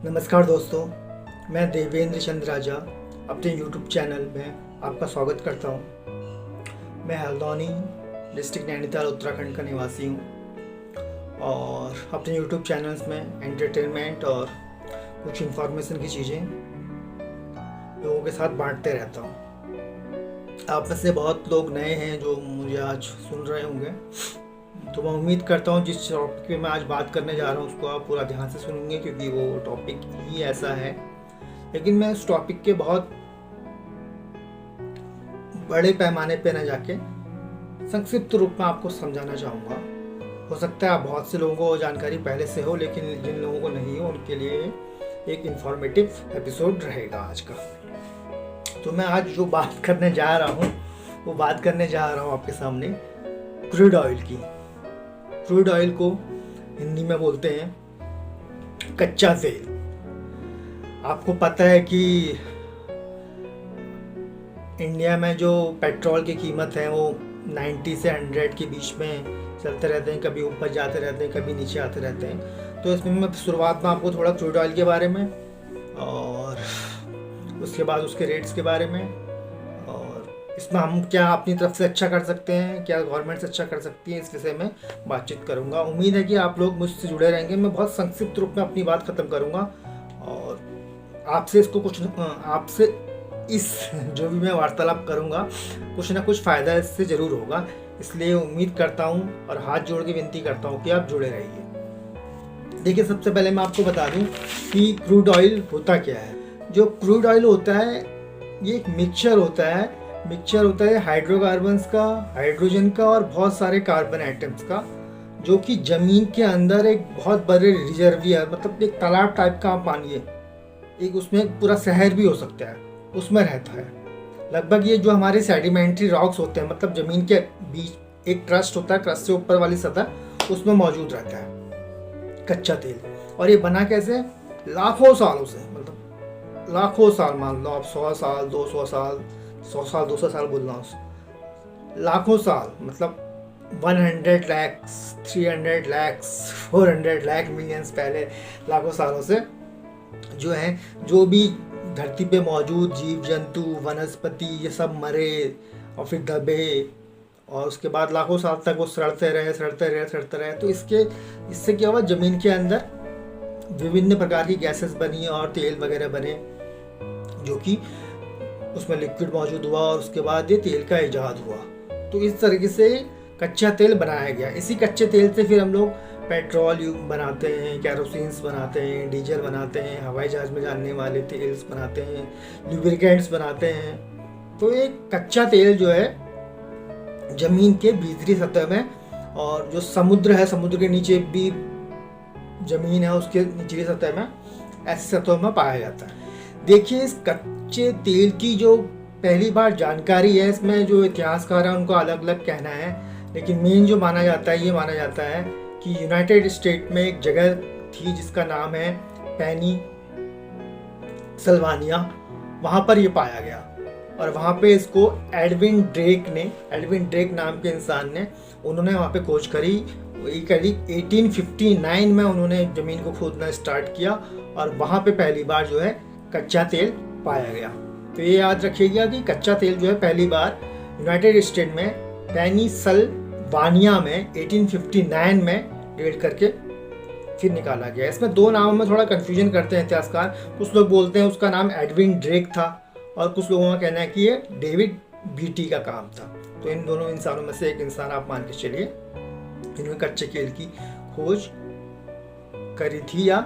नमस्कार दोस्तों, मैं देवेंद्र चंद्र राजा अपने YouTube चैनल में आपका स्वागत करता हूँ। मैं हल्द्वानी डिस्ट्रिक्ट नैनीताल उत्तराखंड का निवासी हूँ और अपने YouTube चैनल्स में एंटरटेनमेंट और कुछ इन्फॉर्मेशन की चीज़ें लोगों के साथ बांटते रहता हूँ। आप में से बहुत लोग नए हैं जो मुझे आज सुन रहे होंगे, तो मैं उम्मीद करता हूँ जिस टॉपिक पे मैं आज बात करने जा रहा हूँ उसको आप पूरा ध्यान से सुनेंगे, क्योंकि वो टॉपिक ही ऐसा है। लेकिन मैं उस टॉपिक के बहुत बड़े पैमाने पे न जाके संक्षिप्त रूप में आपको समझाना चाहूँगा। हो सकता है आप बहुत से लोगों को जानकारी पहले से हो, लेकिन जिन लोगों को नहीं हो उनके लिए एक इन्फॉर्मेटिव एपिसोड रहेगा आज का। तो मैं आज जो बात करने जा रहा हूँ वो बात करने जा रहा हूँ आपके सामने क्रूड ऑयल की। क्रूड ऑयल को हिंदी में बोलते हैं कच्चा तेल। आपको पता है कि इंडिया में जो पेट्रोल की कीमत है वो 90 से 100 के बीच में चलते रहते हैं, कभी ऊपर जाते रहते हैं, कभी नीचे आते रहते हैं। तो इसमें मैं शुरुआत में आपको थोड़ा क्रूड ऑयल के बारे में और उसके बाद उसके रेट्स के बारे में और इसमें हम क्या अपनी तरफ से अच्छा कर सकते हैं, क्या गवर्नमेंट से अच्छा कर सकती है, इस विषय में बातचीत करूंगा। उम्मीद है कि आप लोग मुझसे जुड़े रहेंगे। मैं बहुत संक्षिप्त रूप में अपनी बात खत्म करूंगा और आपसे इस जो भी मैं वार्तालाप करूंगा कुछ ना कुछ फ़ायदा इससे ज़रूर होगा। इसलिए उम्मीद करता हूँ और हाथ जोड़ के विनती करता हूँ कि आप जुड़े रहिए। देखिए, सबसे पहले मैं आपको बता दूँ कि क्रूड ऑयल होता क्या है। जो क्रूड ऑयल होता है ये एक मिक्सचर होता है हाइड्रोकार्बन्स का, हाइड्रोजन का और बहुत सारे कार्बन आइटम्स का, जो कि ज़मीन के अंदर एक बहुत बड़े रिजर्वियर, मतलब एक तालाब टाइप का आप मानिए, एक उसमें पूरा शहर भी हो सकता है, उसमें रहता है। लगभग ये जो हमारे सेडिमेंट्री रॉक्स होते हैं, मतलब ज़मीन के बीच एक क्रस्ट होता है, क्रस्ट से ऊपर वाली सतह, उसमें मौजूद रहता है कच्चा तेल। और ये बना कैसे? लाखों सालों से, मतलब लाखों साल, मान लो आप 100 साल 200 साल 100 साल 200 साल बोल रहा हूँ, लाखों साल, मतलब 100 लाख 300 लाख 400 लाख मिलियंस पहले, लाखों सालों से जो है, जो भी धरती पे मौजूद जीव जंतु वनस्पति ये सब मरे और फिर दबे, और उसके बाद लाखों साल तक वो सड़ते रहे। तो इससे क्या हुआ, ज़मीन के अंदर विभिन्न प्रकार की गैसेस बनी और तेल वगैरह बने, जो कि उसमें लिक्विड मौजूद हुआ और उसके बाद ये तेल का इजाद हुआ। तो इस तरीके से कच्चा तेल बनाया गया। इसी कच्चे तेल से फिर हम लोग पेट्रोल बनाते हैं, कैरोसिन्स बनाते हैं, डीजल बनाते हैं, हवाई जहाज में जाने वाले तेल्स बनाते हैं, लुब्रिकेंट्स बनाते हैं। तो एक कच्चा तेल जो है ज़मीन के भीतरी सतह में, और जो समुद्र है, समुद्र के नीचे भी ज़मीन है, उसके निचली सतह में, ऐसी सतह में पाया जाता है। देखिए, इस कच्चे तेल की जो पहली बार जानकारी है, इसमें जो इतिहासकार हैं उनको अलग अलग कहना है, लेकिन मेन जो माना जाता है, ये माना जाता है कि यूनाइटेड स्टेट में एक जगह थी जिसका नाम है पेनिसिल्वानिया, वहाँ पर ये पाया गया। और वहाँ पे इसको एडविन ड्रेक नाम के इंसान ने, उन्होंने वहाँ पे खोज करी। करीब 1859 में उन्होंने ज़मीन को खोदना स्टार्ट किया और वहाँ पे पहली बार जो है कच्चा तेल पाया गया। तो ये याद रखिएगा कि कच्चा तेल जो है पहली बार यूनाइटेड स्टेट में पेनिसिल्वानिया में 1859 में डेट करके फिर निकाला गया। इसमें दो नामों में थोड़ा कन्फ्यूजन करते हैं इतिहासकार। कुछ लोग बोलते हैं उसका नाम एडविन ड्रेक था और कुछ लोगों का कहना है कि ये डेविड बीटी का काम था। तो इन दोनों इंसानों में से एक इंसान आप मान के चलिए, इन्होंने कच्चे तेल की खोज करी थी या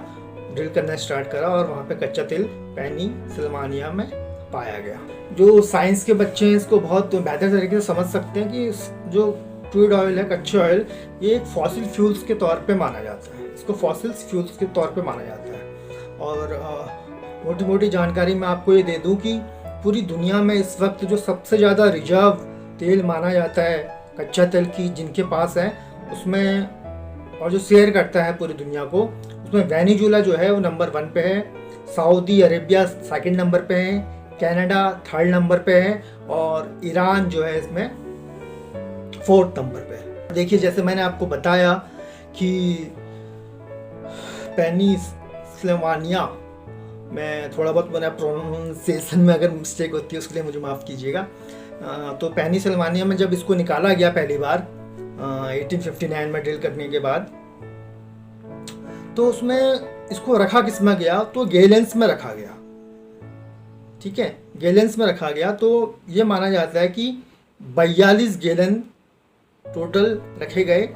ड्रिल करना स्टार्ट करा और वहाँ पे कच्चा तेल पेनिसिल्वानिया में पाया गया। जो साइंस के बच्चे हैं इसको बहुत बेहतर तरीके से समझ सकते हैं कि जो क्रूड ऑयल है, कच्चे ऑयल, ये एक फॉसिल फ्यूल्स के तौर पे माना जाता है। इसको फॉसिल फ्यूल्स के तौर पे माना जाता है। और मोटी मोटी जानकारी मैं आपको ये दे दूं कि पूरी दुनिया में इस वक्त जो सबसे ज़्यादा रिजर्व तेल माना जाता है कच्चा तेल की, जिनके पास है उसमें, और जो शेयर करता है पूरी दुनिया को, उसमें वेनेजुएला जो है वो नंबर 1 पे है, सऊदी अरेबिया 2nd नंबर पे है, कनाडा 3rd नंबर पे है और ईरान जो है इसमें 4th नंबर पे है। देखिए, जैसे मैंने आपको बताया कि पेनिसिल्वानिया मैं थोड़ा बहुत मेरा प्रोनाउंसिएशन में अगर मिस्टेक होती है उसके लिए मुझे माफ़ कीजिएगा। तो पेनिसिल्वानिया में जब इसको निकाला गया पहली बार 1859 में ड्रिल करने के बाद, तो उसमें इसको रखा किस में गया, तो गैलेंस में रखा गया। ठीक है, गैलेंस में रखा गया। तो ये माना जाता है कि 42 गैलन टोटल रखे गए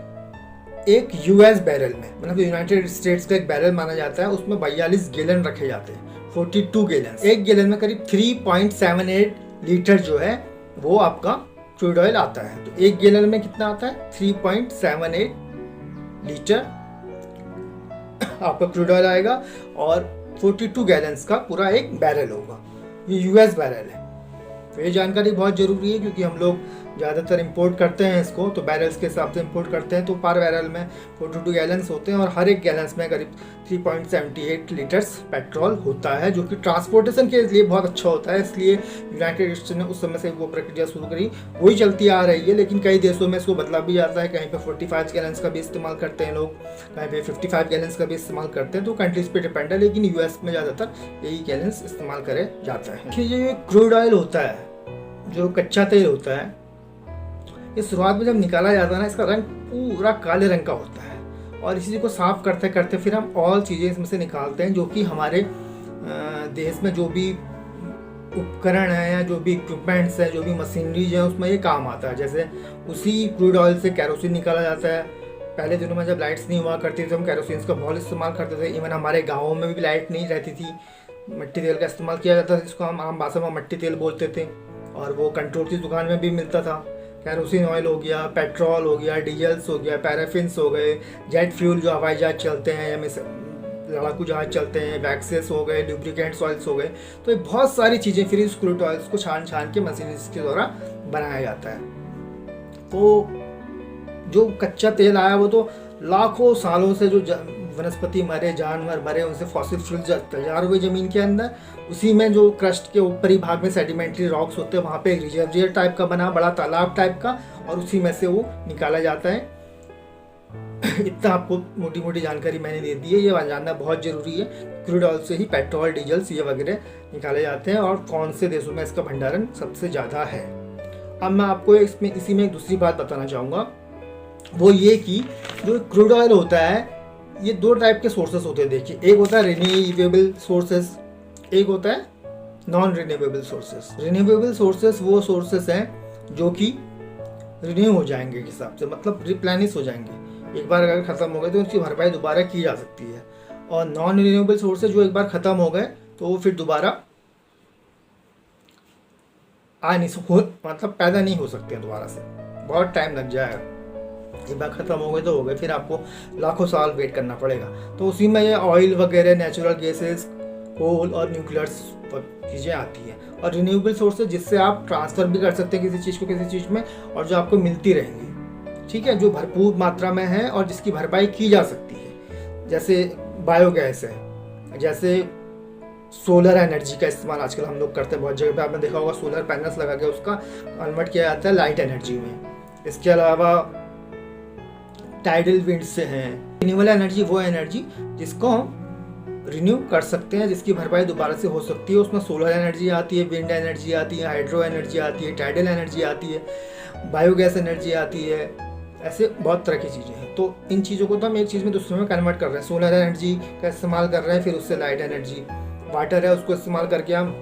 एक यूएस बैरल में, मतलब यूनाइटेड स्टेट्स का एक बैरल माना जाता है, उसमें 42 गैलन रखे जाते हैं, 42 गैलन। एक गैलन में करीब 3.78 लीटर जो है वो आपका क्रूड ऑयल आता है। तो एक गैलन में कितना आता है, 3.78 लीटर आपका क्रूड ऑयल आएगा और 42 गैलन्स का पूरा एक बैरल होगा। ये यूएस बैरल है। तो ये जानकारी बहुत ज़रूरी है क्योंकि हम लोग ज़्यादातर इंपोर्ट करते हैं इसको, तो बैरल्स के हिसाब से इंपोर्ट करते हैं। तो पर बैरल में 42 गैलन्स होते हैं और हर एक गैलन्स में करीब 3.78 लीटर्स पेट्रोल होता है, जो कि ट्रांसपोर्टेशन के लिए बहुत अच्छा होता है। इसलिए यूनाइटेड स्टेट्स ने उस समय से वो प्रक्रिया शुरू करी, वही चलती आ रही है। लेकिन कई देशों में इसको बदला भी जाता है, कहीं पर 45 गैलन्स का भी इस्तेमाल करते हैं लोग, कहीं पर 55 गैलन्स का भी इस्तेमाल करते हैं। तो कंट्रीज़ पर डिपेंड है, लेकिन यूएस में ज़्यादातर यही गैलन्स इस्तेमाल करे जाता है। कि ये क्रूड ऑयल होता है, जो कच्चा तेल होता है, ये शुरुआत में जब निकाला जाता है ना, इसका रंग पूरा काले रंग का होता है। और इसी को साफ करते करते फिर हम और चीज़ें इसमें से निकालते हैं, जो कि हमारे देश में जो भी उपकरण है या जो भी इक्विपमेंट्स है, जो भी मशीनरीज है, उसमें ये काम आता है। जैसे उसी क्रूड ऑयल से कैरोसिन निकाला जाता है। पहले दिनों में जब लाइट्स नहीं हुआ करती थी, हम कैरोसिन का बहुत इस्तेमाल करते थे। इवन हमारे गाँवों में भी लाइट नहीं रहती थी, मिट्टी तेल का इस्तेमाल किया जाता था, जिसको हम आम भाषा में मट्टी तेल बोलते थे। और वो कंट्रोल की दुकान में भी मिलता था। कैरोसिन ऑयल हो गया, पेट्रोल हो गया, डीजल्स हो गया, पैराफिन्स हो गए, जेट फ्यूल जो हवाई जहाज चलते हैं या लड़ाकू जहाज चलते हैं, वैक्सेस हो गए, लुब्रिकेंट्स ऑयल्स हो गए। तो ये बहुत सारी चीज़ें फिर इस क्रूड ऑयल्स को छान छान के मशीन के द्वारा बनाया जाता है। तो जो कच्चा तेल आया वो तो लाखों सालों से जो वनस्पति मरे, जानवर मरे, उनसे फॉसिल फ्यूल तैयार हुए ज़मीन के अंदर। उसी में जो क्रस्ट के ऊपरी भाग में सेडिमेंट्री रॉक्स होते हैं, वहाँ पे एक रिजर्वियर टाइप का बना, बड़ा तालाब टाइप का, और उसी में से वो निकाला जाता है। इतना आपको मोटी मोटी जानकारी मैंने दे दी है, ये जानना बहुत ज़रूरी है। क्रूड ऑयल से ही पेट्रोल, डीजल्स ये वगैरह निकाले जाते हैं और कौन से देशों में इसका भंडारण सबसे ज़्यादा है। अब मैं आपको इसी में एक दूसरी बात बताना चाहूँगा, वो ये कि जो क्रूड ऑयल होता है, ये दो टाइप के सोर्सेस होते हैं। देखिए, एक होता है रिन्यूएबल सोर्सेस, एक होता है non renewable sources. Renewable sources वो सोर्सेस हैं जो कि रिन्यू हो जाएंगे के हिसाब से, मतलब रिप्लेनिश हो जाएंगे। एक बार अगर ख़त्म हो गए तो उसकी भरपाई दोबारा की जा सकती है। और नॉन रिन्यूएबल सोर्सेज जो एक बार ख़त्म हो गए तो वो फिर दोबारा मतलब पैदा नहीं हो सकते हैं दोबारा से, बहुत टाइम लग जाएगा। एक बार ख़त्म हो गए तो हो गए, फिर आपको लाखों साल वेट करना पड़ेगा। तो उसी में ये ऑयल वगैरह, नेचुरल गैसेस, कोल और न्यूक्लियर चीज़ें आती हैं। और रिन्यूएबल सोर्सेज जिससे आप ट्रांसफ़र भी कर सकते हैं किसी चीज़ को किसी चीज़ में, और जो आपको मिलती रहेंगी, ठीक है, जो भरपूर मात्रा में है और जिसकी भरपाई की जा सकती है। जैसे बायोगैस है, जैसे सोलर एनर्जी का इस्तेमाल आजकल हम लोग करते हैं बहुत जगह पे। आपने देखा होगा सोलर पैनल्स लगा के उसका कन्वर्ट किया जाता है लाइट एनर्जी में। इसके अलावा टाइडल विंड से हैं। रिन्यूएबल एनर्जी वो एनर्जी जिसको हम रिन्यू कर सकते हैं, जिसकी भरपाई दोबारा से हो सकती है। उसमें सोलर एनर्जी आती है, विंड एनर्जी आती है, हाइड्रो एनर्जी आती है, टाइडल एनर्जी आती है, बायोगैस एनर्जी आती है। ऐसे बहुत तरह की चीज़ें हैं। तो इन चीज़ों को तो हम एक चीज़ में दूसरे में कन्वर्ट कर रहे हैं। सोलर एनर्जी का इस्तेमाल कर रहे हैं, फिर उससे लाइट एनर्जी, वाटर है उसको इस्तेमाल करके हम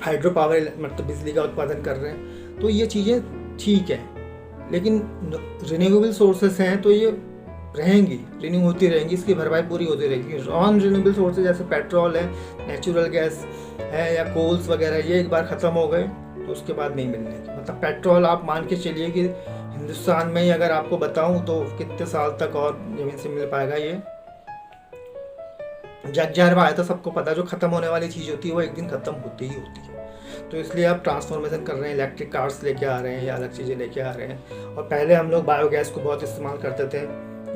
हाइड्रो पावर मतलब बिजली का उत्पादन कर रहे हैं। तो ये चीज़ें ठीक है, लेकिन रिन्यूएबल सोर्सेस हैं तो ये रहेंगी, रिन्यू होती रहेंगी, इसकी भरपाई पूरी होती रहेगी। नॉन रिन्यूएबल सोर्सेज जैसे पेट्रोल है, नेचुरल गैस है या कोल्स वगैरह, ये एक बार ख़त्म हो गए तो उसके बाद नहीं मिलने की। मतलब पेट्रोल आप मान के चलिए कि हिंदुस्तान में ही अगर आपको बताऊं तो कितने साल तक और ज़मीन से मिल पाएगा। ये जग ज़ाहिर बात है, तो सबको पता है जो ख़त्म होने वाली चीज़ होती है वो एक दिन ख़त्म होती ही होती है। तो इसलिए आप ट्रांसफॉर्मेशन कर रहे हैं, इलेक्ट्रिक कार्स लेके आ रहे हैं या अलग चीज़ें लेके आ रहे हैं। और पहले हम लोग बायोगैस को बहुत इस्तेमाल करते थे,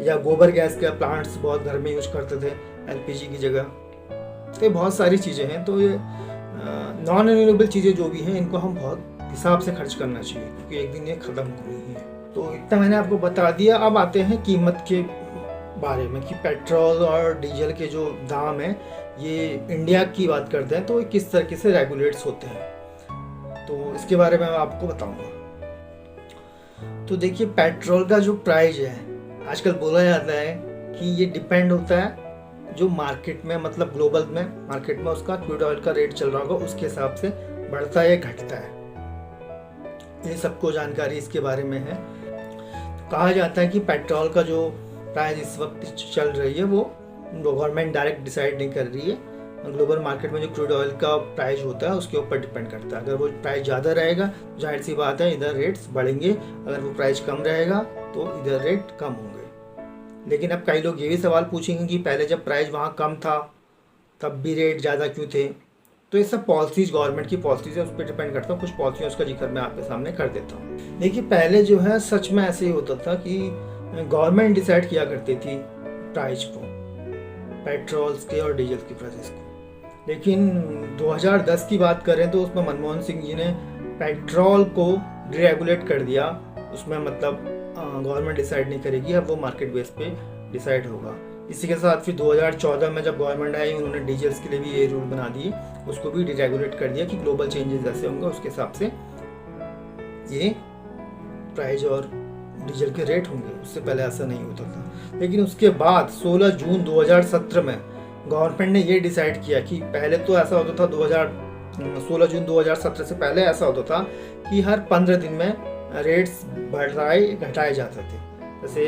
या गोबर गैस के प्लांट्स बहुत घर में यूज करते थे एलपीजी की जगह। तो ये बहुत सारी चीज़ें हैं। तो ये नॉन रिन्यूएबल चीज़ें जो भी हैं, इनको हम बहुत हिसाब से खर्च करना चाहिए, क्योंकि एक दिन ये ख़त्म होनी है। तो इतना मैंने आपको बता दिया। अब आते हैं कीमत के बारे में कि पेट्रोल और डीजल के जो दाम हैं ये इंडिया की बात करते हैं तो ये किस तरीके से रेगुलेट्स होते हैं, तो इसके बारे में मैं आपको बताऊंगा। तो देखिए, पेट्रोल का जो प्राइस है आजकल बोला जाता है कि ये डिपेंड होता है जो मार्केट में, मतलब ग्लोबल में मार्केट में उसका क्रूड ऑयल का रेट चल रहा होगा उसके हिसाब से बढ़ता है या घटता है। ये सबको जानकारी इसके बारे में है। कहा जाता है कि पेट्रोल का जो प्राइस इस वक्त चल रही है वो गवर्नमेंट डायरेक्ट डिसाइड नहीं कर रही है, ग्लोबल मार्केट में जो क्रूड ऑयल का प्राइस होता है उसके ऊपर डिपेंड करता है। अगर वो प्राइस ज़्यादा रहेगा तो जाहिर सी बात है इधर रेट्स बढ़ेंगे, अगर वो प्राइस कम रहेगा तो इधर रेट कम होंगे। लेकिन अब कई लोग ये भी सवाल पूछेंगे कि पहले जब प्राइस वहाँ कम था तब भी रेट ज़्यादा क्यों थे। तो ये सब पॉलिसीज, गवर्नमेंट की पॉलिसीज है, उस पर डिपेंड करता हूँ। कुछ पॉलिसियों का जिक्र मैं आपके सामने कर देता हूँ। देखिए, पहले जो है सच में ऐसे ही होता था कि गवर्नमेंट डिसाइड किया करती थी प्राइस को, पेट्रोल्स के और डीजल की प्राइसेस को। लेकिन 2010 की बात करें तो उसमें मनमोहन सिंह जी ने पेट्रोल को डिरेगुलेट कर दिया। उसमें मतलब गवर्नमेंट डिसाइड नहीं करेगी, अब वो मार्केट बेस पे डिसाइड होगा। इसी के साथ फिर 2014 में जब गवर्नमेंट आई उन्होंने डीजल्स के लिए भी ये रूल बना दिए, उसको भी डिरेगुलेट कर दिया कि ग्लोबल चेंजेस जैसे होंगे उसके हिसाब से ये प्राइस और डीजल के रेट होंगे। उससे पहले ऐसा नहीं होता था। लेकिन उसके बाद 16 जून 2017 में गवर्नमेंट ने ये डिसाइड किया कि पहले तो ऐसा होता था 16 जून 2017 से पहले ऐसा होता था कि हर 15 दिन में रेट्स बढ़ाए घटाए जाते थे। जैसे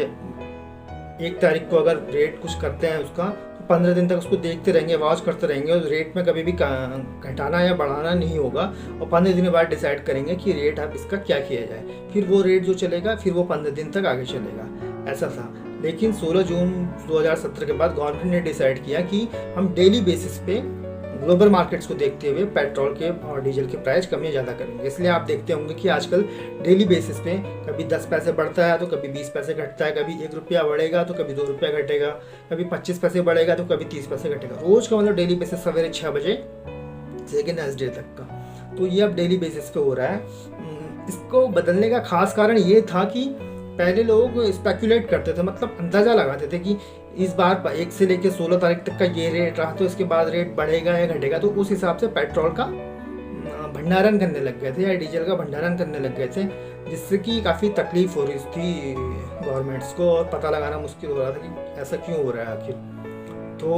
1 तारीख को अगर रेट कुछ करते हैं उसका तो 15 दिन तक उसको देखते रहेंगे, वॉच करते रहेंगे और रेट में कभी भी घटाना या बढ़ाना नहीं होगा। और 15 दिन बाद डिसाइड करेंगे कि रेट अब इसका क्या किया जाए, फिर वो रेट जो चलेगा फिर वो 15 दिन तक आगे चलेगा, ऐसा था। लेकिन 16 जून 2017 के बाद गवर्नमेंट ने डिसाइड किया कि हम डेली बेसिस पे ग्लोबल मार्केट्स को देखते हुए पेट्रोल के और डीजल के प्राइस कम या ज़्यादा करेंगे। इसलिए आप देखते होंगे कि आजकल डेली बेसिस पे कभी 10 पैसे बढ़ता है तो कभी 20 पैसे घटता है, कभी 1 रुपया बढ़ेगा तो कभी 2 रुपया घटेगा, कभी 25 पैसे बढ़ेगा तो कभी 30 पैसे घटेगा। रोज़ का मतलब डेली बेसिस सवेरे 6 बजे से लेकर नेक्स्ट डे तक का। तो ये अब डेली बेसिस पे हो रहा है। इसको बदलने का खास कारण ये था कि पहले लोग स्पेकुलेट करते थे, मतलब अंदाज़ा लगाते थे कि इस बार 1 से लेकर 16 तारीख तक का ये रेट रहा तो इसके बाद रेट बढ़ेगा या घटेगा। तो उस हिसाब से पेट्रोल का भंडारण करने लग गए थे या डीजल का भंडारण करने लग गए थे, जिससे कि काफ़ी तकलीफ हो रही थी गवर्नमेंट्स को और पता लगाना मुश्किल हो रहा था कि ऐसा क्यों हो रहा है आखिर। तो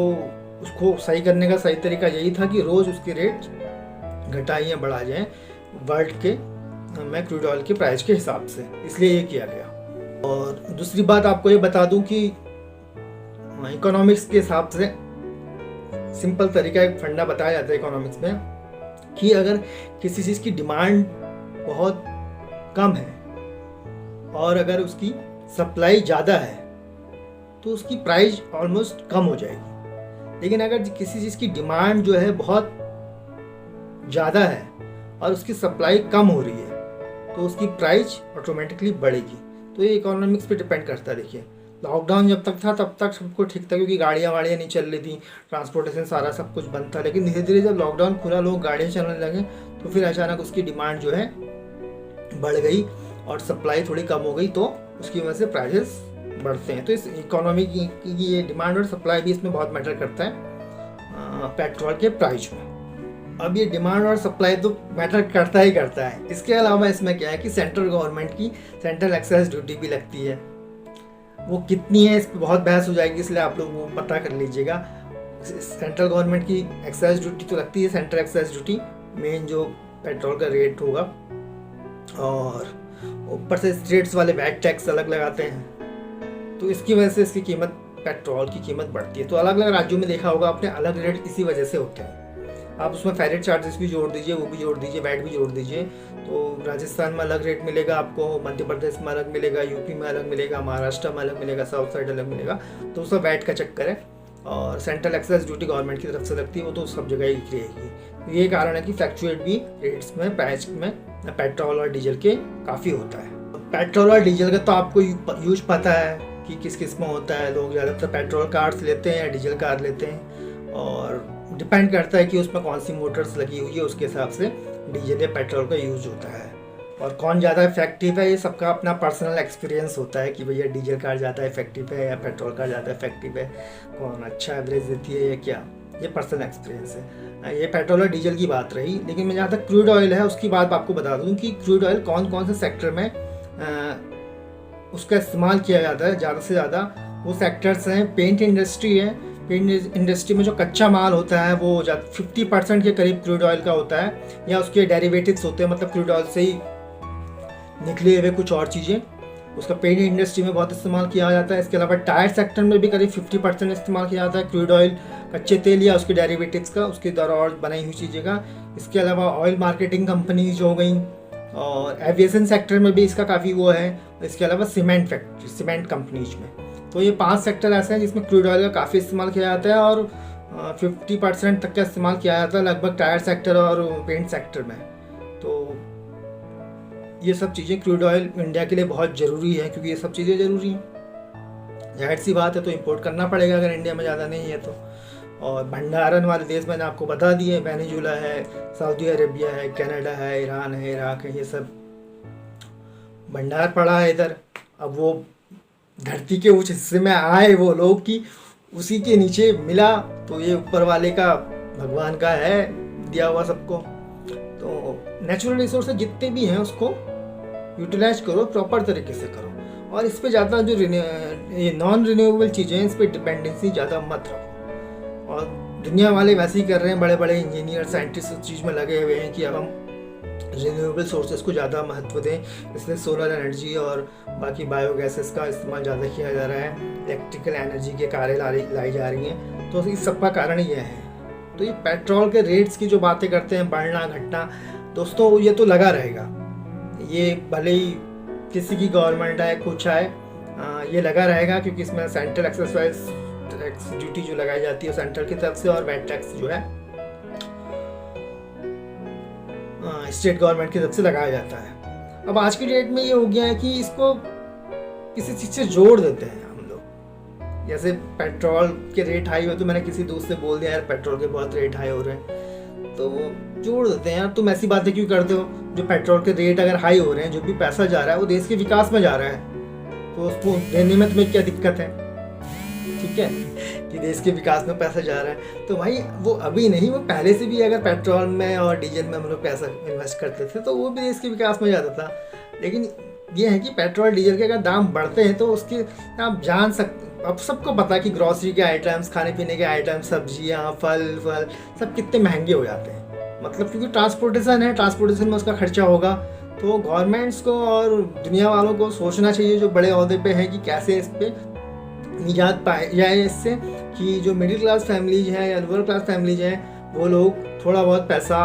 उसको सही करने का सही तरीका यही था कि रोज़ उसके रेट घटाएं या बढ़ा जाएँ वर्ल्ड के में क्रूड ऑयल के प्राइस के हिसाब से, इसलिए ये किया गया। और दूसरी बात आपको ये बता दूं कि इकोनॉमिक्स के हिसाब से सिंपल तरीका, एक फंडा बताया जाता है इकोनॉमिक्स में कि अगर किसी चीज़ की डिमांड बहुत कम है और अगर उसकी सप्लाई ज़्यादा है तो उसकी प्राइस ऑलमोस्ट कम हो जाएगी। लेकिन अगर किसी चीज़ की डिमांड जो है बहुत ज़्यादा है और उसकी सप्लाई कम हो रही है तो उसकी प्राइस ऑटोमेटिकली बढ़ेगी। तो ये इकोनॉमिक्स पे डिपेंड करता है। देखिए, लॉकडाउन जब तक था तब तक सबको ठीक था क्योंकि गाड़ियाँ नहीं चल रही थी, ट्रांसपोर्टेशन सारा सब कुछ बंद था। लेकिन धीरे धीरे जब लॉकडाउन खुला, लोग गाड़ियाँ चलने लगे तो फिर अचानक उसकी डिमांड जो है बढ़ गई और सप्लाई थोड़ी कम हो गई, तो उसकी वजह से प्राइसेस बढ़ते हैं। तो इस इकोनॉमी की ये डिमांड और सप्लाई भी इसमें बहुत मैटर करता है पेट्रोल के प्राइस में। अब ये डिमांड और सप्लाई तो मैटर करता ही करता है। इसके अलावा इसमें क्या है कि सेंट्रल गवर्नमेंट की सेंट्रल एक्साइज ड्यूटी भी लगती है। वो कितनी है इस पर बहुत बहस हो जाएगी, इसलिए आप लोग वो पता कर लीजिएगा। सेंट्रल गवर्नमेंट की एक्साइज ड्यूटी तो लगती है, सेंट्रल एक्साइज ड्यूटी मेन जो पेट्रोल का रेट होगा, और ऊपर से स्टेट्स वाले वैट टैक्स अलग लगाते हैं। तो इसकी वजह से इसकी कीमत, पेट्रोल की कीमत बढ़ती है। तो अलग अलग राज्यों में देखा होगा आपने, अलग रेट इसी वजह से होते हैं। आप उसमें फेरेट चार्जेस भी जोड़ दीजिए, वो भी जोड़ दीजिए, वैट भी जोड़ दीजिए, तो राजस्थान में अलग रेट मिलेगा आपको, मध्य प्रदेश में अलग मिलेगा, यूपी में अलग मिलेगा, महाराष्ट्र में अलग मिलेगा, साउथ साइड अलग मिलेगा। तो सब वैट का चक्कर है। और सेंट्रल एक्साइज ड्यूटी गवर्नमेंट की तरफ से लगती है, वो तो सब जगह ही रहेगी। ये कारण है कि फ्लैक्चुएट भी रेट्स में, प्राइस में पेट्रोल और डीजल के काफ़ी होता है। पेट्रोल और डीजल का तो आपको यूज पता है कि किस किस में होता है। लोग ज़्यादातर पेट्रोल कार्स लेते हैं या डीजल कार लेते हैं, और डिपेंड करता है कि उसमें कौन सी मोटर्स लगी हुई है, उसके हिसाब से डीजल या पेट्रोल का यूज होता है। और कौन ज़्यादा इफेक्टिव है ये सबका अपना पर्सनल एक्सपीरियंस होता है कि भैया डीजल कार ज़्यादा इफेक्टिव है या पेट्रोल कार ज़्यादा इफेक्टिव है, कौन अच्छा एवरेज देती है या क्या, ये पर्सनल एक्सपीरियंस है। ये पेट्रोल और डीजल की बात रही, लेकिन मैं जहाँ तक क्रूड ऑयल है उसकी बात आपको बता दूँ कि क्रूड ऑयल कौन कौन से सेक्टर में उसका इस्तेमाल किया जाता है ज़्यादा से ज़्यादा। वो सेक्टर्स हैं, पेंट इंडस्ट्री है। पेंट इंडस्ट्री में जो कच्चा माल होता है वो 50% के करीब क्रूड ऑयल का होता है, या उसके डेरिवेटिव्स होते हैं, मतलब क्रूड ऑयल से ही निकले हुए कुछ और चीज़ें, उसका पेंट इंडस्ट्री में बहुत इस्तेमाल किया जाता है। इसके अलावा टायर सेक्टर में भी करीब 50% इस्तेमाल किया जाता है क्रूड ऑयल, कच्चे तेल या उसके डेरिवेटिव्स का, उसके द्वारा और बनाई हुई चीज़ें का। इसके अलावा ऑयल मार्केटिंग कंपनीज हो गई, और एविएशन सेक्टर में भी इसका काफ़ी वो है। इसके अलावा सीमेंट फैक्ट्री, सीमेंट कंपनीज में। तो ये 5 सेक्टर ऐसे हैं जिसमें क्रूड ऑयल का काफ़ी इस्तेमाल किया जाता है, और 50% तक का इस्तेमाल किया जाता है लगभग टायर सेक्टर और पेंट सेक्टर में। तो ये सब चीज़ें क्रूड ऑयल इंडिया के लिए बहुत ज़रूरी है, क्योंकि ये सब चीज़ें ज़रूरी हैं। जाहिर सी बात है, तो इंपोर्ट करना पड़ेगा अगर इंडिया में ज़्यादा नहीं है तो। और भंडारण वाले देश मैंने आपको बता दिए, वेनेजुला है, सऊदी अरेबिया है, कनाडा है, ईरान है, इराक है, ये सब भंडार पड़ा है इधर। अब वो धरती के उस हिस्से में आए वो लोग कि उसी के नीचे मिला, तो ये ऊपर वाले का, भगवान का है दिया हुआ सबको। तो नेचुरल रिसोर्सेज जितने भी हैं उसको यूटिलाइज करो, प्रॉपर तरीके से करो, और इस पे ज़्यादा जो ये नॉन रिन्यूएबल चीज़ें हैं इस पर डिपेंडेंसी ज़्यादा मत रखो। और दुनिया वाले वैसे ही कर रहे हैं, बड़े बड़े इंजीनियर साइंटिस्ट उस चीज़ में लगे हुए हैं कि अब हम रिन्यूएबल सोर्सेज को ज़्यादा महत्व दें, इसलिए सोलर एनर्जी और बाकी बायोगैसेस का इस्तेमाल ज़्यादा किया जा रहा है, इलेक्ट्रिकल एनर्जी के कार्य लाई जा रही हैं। तो इस सब का कारण ये है। तो ये पेट्रोल के रेट्स की जो बातें करते हैं, बढ़ना घटना, दोस्तों ये तो लगा रहेगा। ये भले ही किसी की गवर्नमेंट आए कुछ आए, ये लगा रहेगा, क्योंकि इसमें सेंट्रल एक्साइज टैक्स ड्यूटी जो लगाई जाती है सेंट्रल की तरफ से, और वैट टैक्स जो है स्टेट गवर्नमेंट की तरफ से लगाया जाता है। अब आज की डेट में ये हो गया है कि इसको किसी चीज़ से जोड़ देते हैं हम लोग। जैसे पेट्रोल के रेट हाई हो तो मैंने किसी दोस्त से बोल दिया यार पेट्रोल के बहुत रेट हाई हो रहे हैं, तो वो जोड़ देते हैं, यार तुम ऐसी बातें क्यों करते हो। जो पेट्रोल के रेट अगर हाई हो रहे हैं, जो भी पैसा जा रहा है वो देश के विकास में जा रहा है, तो उसको देने में तुम्हें क्या दिक्कत है, ठीक है, कि देश के विकास में पैसा जा रहा है। तो भाई वो अभी नहीं, वो पहले से भी अगर पेट्रोल में और डीजल में हम लोग पैसा इन्वेस्ट करते थे तो वो भी देश के विकास में जाता था। लेकिन ये है कि पेट्रोल डीजल के अगर दाम बढ़ते हैं तो उसके आप जान सकते, अब सबको पता है कि ग्रॉसरी के आइटम्स, खाने पीने के आइटम्स, सब्जियाँ, फल सब कितने महंगे हो जाते हैं। मतलब क्योंकि ट्रांसपोर्टेशन है, ट्रांसपोर्टेशन में उसका खर्चा होगा। तो गवर्नमेंट्स को और दुनिया वालों को सोचना चाहिए जो बड़े ओहदे पे हैं कि कैसे इस पर निजात पाए जाए, इससे कि जो मिडिल क्लास फैमिलीज हैं या लोअर क्लास फैमिलीज हैं वो लोग थोड़ा बहुत पैसा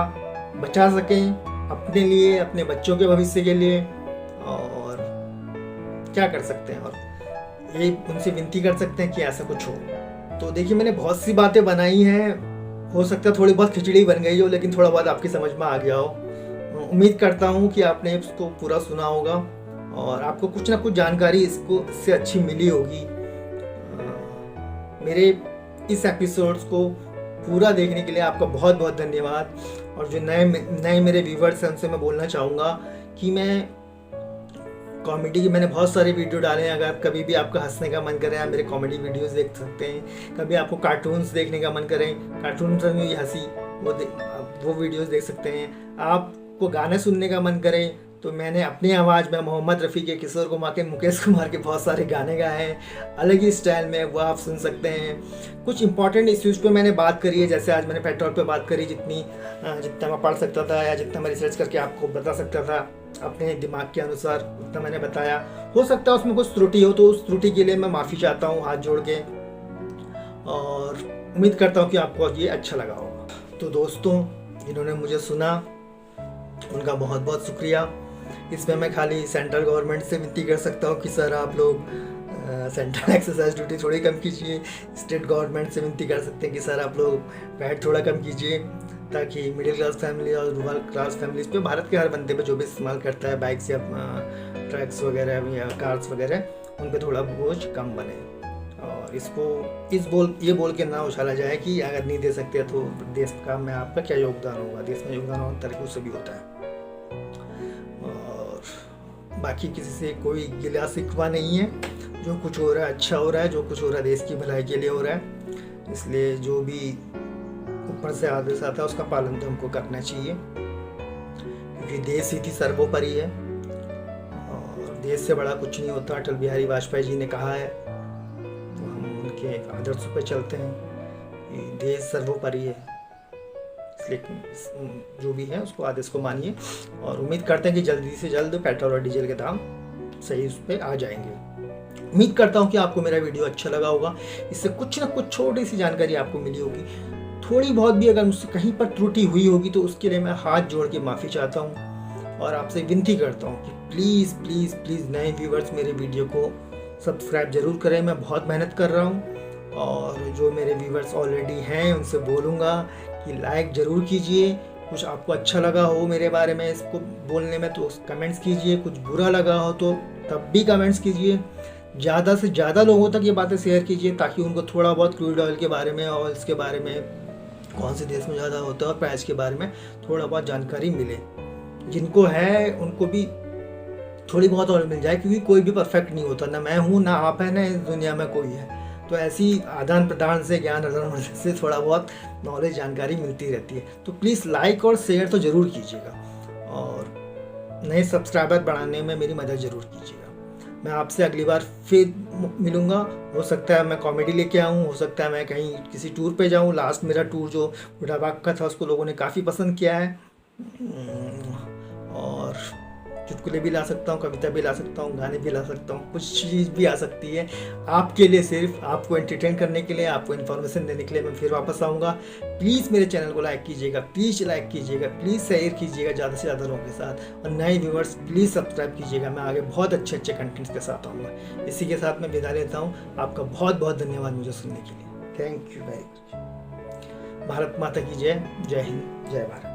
बचा सकें अपने लिए, अपने बच्चों के भविष्य के लिए। और क्या कर सकते हैं, और ये उनसे विनती कर सकते हैं कि ऐसा कुछ हो। तो देखिए मैंने बहुत सी बातें बनाई हैं, हो सकता है थोड़ी बहुत खिचड़ी बन गई हो, लेकिन थोड़ा बहुत आपकी समझ में आ गया हो। उम्मीद करता हूँ कि आपने इसको पूरा सुना होगा और आपको कुछ ना कुछ जानकारी इससे अच्छी मिली होगी। मेरे इस एपिसोड्स को पूरा देखने के लिए आपका बहुत बहुत धन्यवाद। और जो नए मेरे व्यूवर्स हैं उनसे मैं बोलना चाहूँगा कि मैं कॉमेडी की मैंने बहुत सारे वीडियो डाले हैं। अगर कभी भी आपका हंसने का मन करे आप मेरे कॉमेडी वीडियोस देख सकते हैं। कभी आपको कार्टून्स देखने का मन करे, कार्टून्स में भी हंसी, वो वीडियोस देख सकते हैं। आपको गाने सुनने का मन करे तो मैंने अपनी आवाज़ में मोहम्मद रफ़ी के, किशोर कुमार के, मुकेश कुमार के बहुत सारे गाने गाए हैं अलग ही स्टाइल में, वो आप सुन सकते हैं। कुछ इंपॉर्टेंट इश्यूज़ पे मैंने बात करी है, जैसे आज मैंने पेट्रोल पे बात करी, जितना मैं पढ़ सकता था या जितना मैं रिसर्च करके आपको बता सकता था अपने दिमाग के अनुसार उतना मैंने बताया। हो सकता है उसमें कुछ त्रुटि हो, तो उस त्रुटि के लिए मैं माफ़ी चाहता हूँ हाथ जोड़ के, और उम्मीद करता हूँ कि आपको ये अच्छा लगा होगा। तो दोस्तों जिन्होंने मुझे सुना उनका बहुत बहुत शुक्रिया। इसमें मैं खाली सेंट्रल गवर्नमेंट से विनती कर सकता हूँ कि सर आप लोग सेंट्रल एक्साइज ड्यूटी थोड़ी कम कीजिए। स्टेट गवर्नमेंट से विनती कर सकते हैं कि सर आप लोग वैट थोड़ा कम कीजिए, ताकि मिडिल क्लास फैमिली और रूरल क्लास फैमिलीज पे, भारत के हर बंदे पे जो भी इस्तेमाल करता है बाइक्स या ट्रक्स वगैरह या कार्स वगैरह, उन पर थोड़ा बोझ कम बने। और इसको ये बोल के ना उछाला जाए कि अगर नहीं दे सकते तो देश का में आपका क्या योगदान होगा। देश में योगदान और तरीकों से भी होता है। बाकी किसी से कोई गिला शिकवा नहीं है। जो कुछ हो रहा है अच्छा हो रहा है, जो कुछ हो रहा है देश की भलाई के लिए हो रहा है। इसलिए जो भी ऊपर से आदेश आता है उसका पालन तो हमको करना चाहिए, क्योंकि देश ही थी सर्वोपरि है और देश से बड़ा कुछ नहीं होता। अटल बिहारी वाजपेयी जी ने कहा है, तो हम उनके आदर्शों पर चलते हैं कि देश सर्वोपरि है। इसलिए जो भी है उसको आदेश को मानिए और उम्मीद करते हैं कि जल्दी से जल्द पेट्रोल और डीजल के दाम सही उस पर आ जाएंगे। उम्मीद करता हूँ कि आपको मेरा वीडियो अच्छा लगा होगा। इससे कुछ ना कुछ छोटी सी जानकारी आपको मिली होगी। थोड़ी बहुत भी अगर मुझसे कहीं पर त्रुटि हुई होगी तो उसके लिए मैं हाथ जोड़ के माफ़ी चाहता हूँ और आपसे विनती करता हूँ कि प्लीज़ प्लीज़ प्लीज़ नए व्यूवर्स मेरे वीडियो को सब्सक्राइब ज़रूर करें। मैं बहुत मेहनत कर रहा हूँ और जो मेरे व्यूवर्स ऑलरेडी हैं उनसे बोलूँगा कि लाइक ज़रूर कीजिए। कुछ आपको अच्छा लगा हो मेरे बारे में इसको बोलने में तो कमेंट्स कीजिए, कुछ बुरा लगा हो तो तब भी कमेंट्स कीजिए। ज़्यादा से ज़्यादा लोगों तक ये बातें शेयर कीजिए ताकि उनको थोड़ा बहुत क्रूड ऑयल के बारे में और इसके बारे में कौन से देश में ज़्यादा होता है और प्राइस के बारे में थोड़ा बहुत जानकारी मिले। जिनको है उनको भी थोड़ी बहुत और मिल जाए, क्योंकि कोई भी परफेक्ट नहीं होता, ना मैं हूँ ना आप है ना इस दुनिया में कोई है। तो ऐसी आदान प्रदान से ज्ञान आदान से थोड़ा बहुत नॉलेज जानकारी मिलती रहती है। तो प्लीज़ लाइक और शेयर तो ज़रूर कीजिएगा और नए सब्सक्राइबर बढ़ाने में मेरी मदद ज़रूर कीजिएगा। मैं आपसे अगली बार फिर मिलूँगा। हो सकता है मैं कॉमेडी लेके आऊँ, हो सकता है मैं कहीं किसी टूर पे जाऊँ। लास्ट मेरा टूर जो बुढ़ाबाग का था उसको लोगों ने काफ़ी पसंद किया है और चुटकुले भी ला सकता हूँ, कविता भी ला सकता हूँ, गाने भी ला सकता हूँ, कुछ चीज़ भी आ सकती है आपके लिए, सिर्फ आपको एंटरटेन करने के लिए, आपको इन्फॉर्मेशन देने के लिए मैं फिर वापस आऊँगा। प्लीज़ मेरे चैनल को लाइक कीजिएगा, प्लीज़ लाइक कीजिएगा, प्लीज़ शेयर कीजिएगा ज़्यादा से ज़्यादा लोगों के साथ और नए व्यूवर्स प्लीज़ सब्सक्राइब कीजिएगा। मैं आगे बहुत अच्छे अच्छे कंटेंट्स के साथ आऊँगा। इसी के साथ मैं विदा लेता हूँ। आपका बहुत बहुत धन्यवाद मुझे सुनने के लिए। Thank you very much. Bharat माता की जय। जय हिंद, जय भारत।